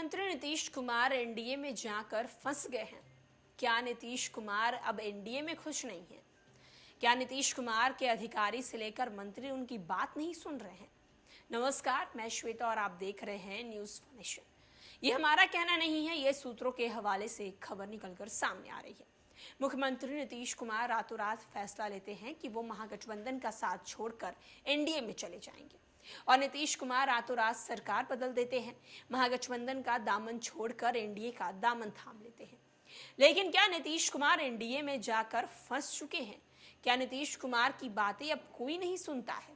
मुख्यमंत्री नीतीश कुमार एनडीए में जाकर फंस गए हैं। क्या नीतीश कुमार अब एनडीए में खुश नहीं हैं? क्या नीतीश कुमार के अधिकारी से लेकर मंत्री उनकी बात नहीं सुन रहे हैं? नमस्कार, मैं श्वेता और आप देख रहे हैं न्यूज़ नेशन। ये हमारा कहना नहीं है, ये सूत्रों के हवाले से एक खबर निकलकर सामने आ रही है। मुख्यमंत्री नीतीश कुमार रातों रात फैसला लेते हैं कि वो महागठबंधन का साथ छोड़कर एनडीए में चले जाएंगे और नीतीश कुमार रातों रात सरकार बदल देते हैं, महागठबंधन का दामन छोड़कर एनडीए का दामन थाम लेते हैं। लेकिन क्या नीतीश कुमार एनडीए में जाकर फंस चुके हैं? क्या नीतीश कुमार की बातें अब कोई नहीं सुनता है?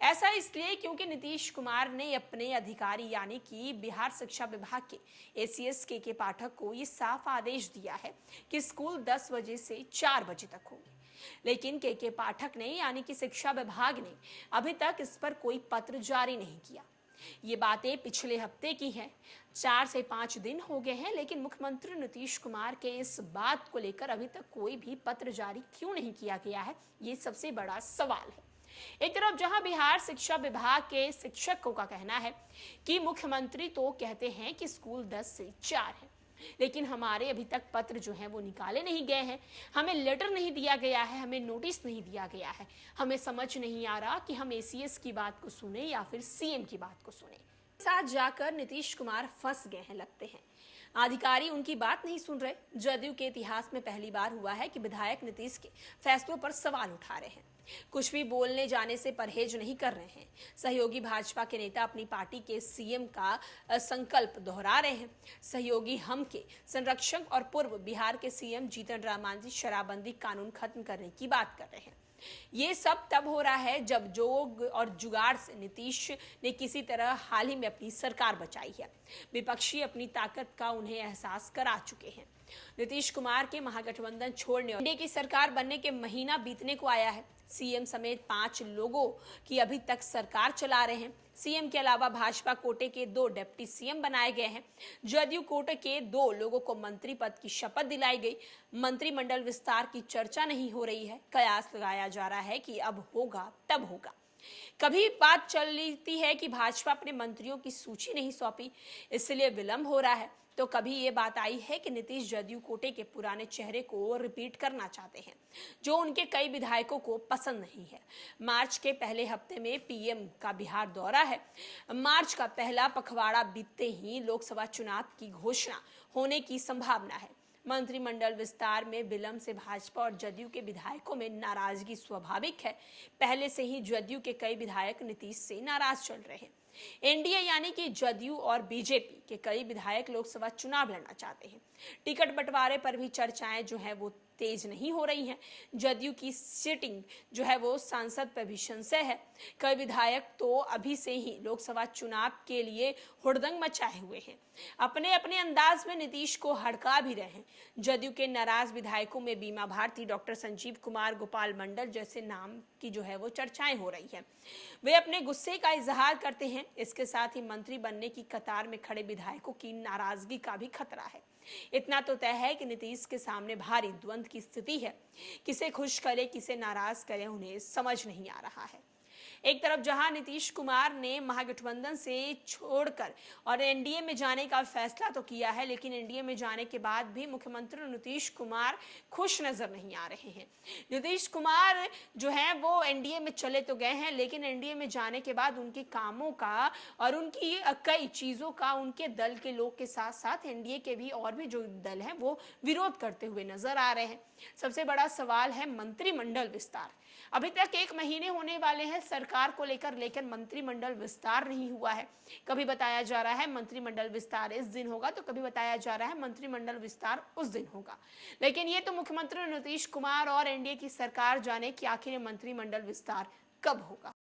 ऐसा इसलिए क्योंकि नीतीश कुमार ने अपने अधिकारी यानी कि बिहार शिक्षा विभाग के एसीएस के पाठक को ये साफ आदेश दिया है कि स्कूल 10 बजे से 4 बजे तक होंगे। लेकिन के पाठक ने यानी कि शिक्षा विभाग ने अभी तक इस पर कोई पत्र जारी नहीं किया। ये बातें पिछले हफ्ते की हैं, 4 से 5 दिन हो गए हैं, लेकिन मुख्यमंत्री नीतीश कुमार के इस बात को लेकर अभी तक कोई भी पत्र जारी क्यों नहीं किया गया है, ये सबसे बड़ा सवाल है। एक तरफ जहां बिहार शिक्षा विभाग के शिक्षकों का कहना है कि मुख्यमंत्री तो कहते हैं कि स्कूल 10 से 4 है, लेकिन हमारे अभी तक पत्र जो है वो निकाले नहीं गए हैं, हमें लेटर नहीं दिया गया है, हमें नोटिस नहीं दिया गया है, हमें समझ नहीं आ रहा कि हम एसीएस की बात को सुने या फिर सीएम की बात को सुने। साथ जाकर नीतीश कुमार फंस गए हैं लगते हैं। अधिकारी उनकी बात नहीं सुन रहे। जदयू के इतिहास में पहली बार हुआ है कि विधायक नीतीश के फैसलों पर सवाल उठा रहे हैं, कुछ भी बोलने जाने से परहेज नहीं कर रहे हैं। सहयोगी भाजपा के नेता अपनी पार्टी के सीएम का संकल्प दोहरा रहे हैं। सहयोगी हम के संरक्षक और पूर्व बिहार के सीएम जीतन राम मांझी शराबबंदी कानून खत्म करने की बात कर रहे हैं। ये सब तब हो रहा है जब जोग और जुगाड़ से नीतीश ने किसी तरह हाल ही में अपनी सरकार बचाई है। विपक्षी अपनी ताकत का उन्हें एहसास करा चुके हैं। नीतीश कुमार के महागठबंधन छोड़ने और एनडीए की सरकार बनने के महीना बीतने को आया है। सीएम समेत 5 लोगों की अभी तक सरकार चला रहे हैं। सीएम के अलावा भाजपा कोटे के 2 डिप्टी सीएम बनाए गए हैं। जदयू कोटे के 2 लोगों को मंत्री पद की शपथ दिलाई गई। मंत्रिमंडल विस्तार की चर्चा नहीं हो रही है। कयास लगाया जा रहा है कि अब होगा तब होगा। कभी बात चल रही है कि भाजपा अपने मंत्रियों की सूची नहीं सौंपी, इसलिए विलंब हो रहा है, तो कभी ये बात आई है कि नीतीश जदयू कोटे के पुराने चेहरे को रिपीट करना चाहते हैं, जो उनके कई विधायकों को पसंद नहीं है। मार्च के पहले हफ्ते में पीएम का बिहार दौरा है। मार्च का पहला पखवाड़ा बीतते ही लोकसभा चुनाव की घोषणा होने की संभावना है। मंत्रिमंडल विस्तार में विलंब से भाजपा और जदयू के विधायकों में नाराजगी स्वाभाविक है। पहले से ही जदयू के कई विधायक नीतीश से नाराज चल रहे हैं। एनडीए यानी कि जदयू और बीजेपी के कई विधायक लोकसभा चुनाव लड़ना चाहते हैं। टिकट बंटवारे पर भी चर्चाएं जो है वो तेज नहीं हो रही हैं। जदयू की सीटिंग जो है वो सांसद पर भी संशय है। कई विधायक तो अभी से ही लोकसभा चुनाव के लिए हुड़दंग मचाए हुए हैं, अपने अपने अंदाज में नीतीश को हड़का भी रहे हैं। जदयू के नाराज विधायकों में बीमा भारती, डॉक्टर संजीव कुमार, गोपाल मंडल जैसे नाम की जो है वो चर्चाएं हो रही है। वे अपने गुस्से का इजहार करते हैं। इसके साथ ही मंत्री बनने की कतार में खड़े विधायकों की नाराजगी का भी खतरा है। इतना तो तय है कि नीतीश के सामने भारी द्वंद की स्थिति है। किसे खुश करे, किसे नाराज करे, उन्हें समझ नहीं आ रहा है। एक तरफ जहां नीतीश कुमार ने महागठबंधन से छोड़कर और एनडीए में जाने का फैसला तो किया है, लेकिन एनडीए में जाने के बाद भी मुख्यमंत्री नीतीश कुमार खुश नजर नहीं आ रहे हैं। नीतीश कुमार जो है वो एनडीए में चले तो गए हैं, लेकिन एनडीए में जाने के बाद उनके कामों का और उनकी कई चीजों का उनके दल के लोग के साथ साथ एनडीए के भी और भी जो दल हैं वो विरोध करते हुए नजर आ रहे हैं। सबसे बड़ा सवाल है मंत्रिमंडल विस्तार। अभी तक 1 महीने होने वाले हैं सरकार को लेकर मंत्रिमंडल विस्तार नहीं हुआ है। कभी बताया जा रहा है मंत्रिमंडल विस्तार इस दिन होगा, तो कभी बताया जा रहा है मंत्रिमंडल विस्तार उस दिन होगा। लेकिन ये तो मुख्यमंत्री नीतीश कुमार और एनडीए की सरकार जाने कि आखिर मंत्रिमंडल विस्तार कब होगा।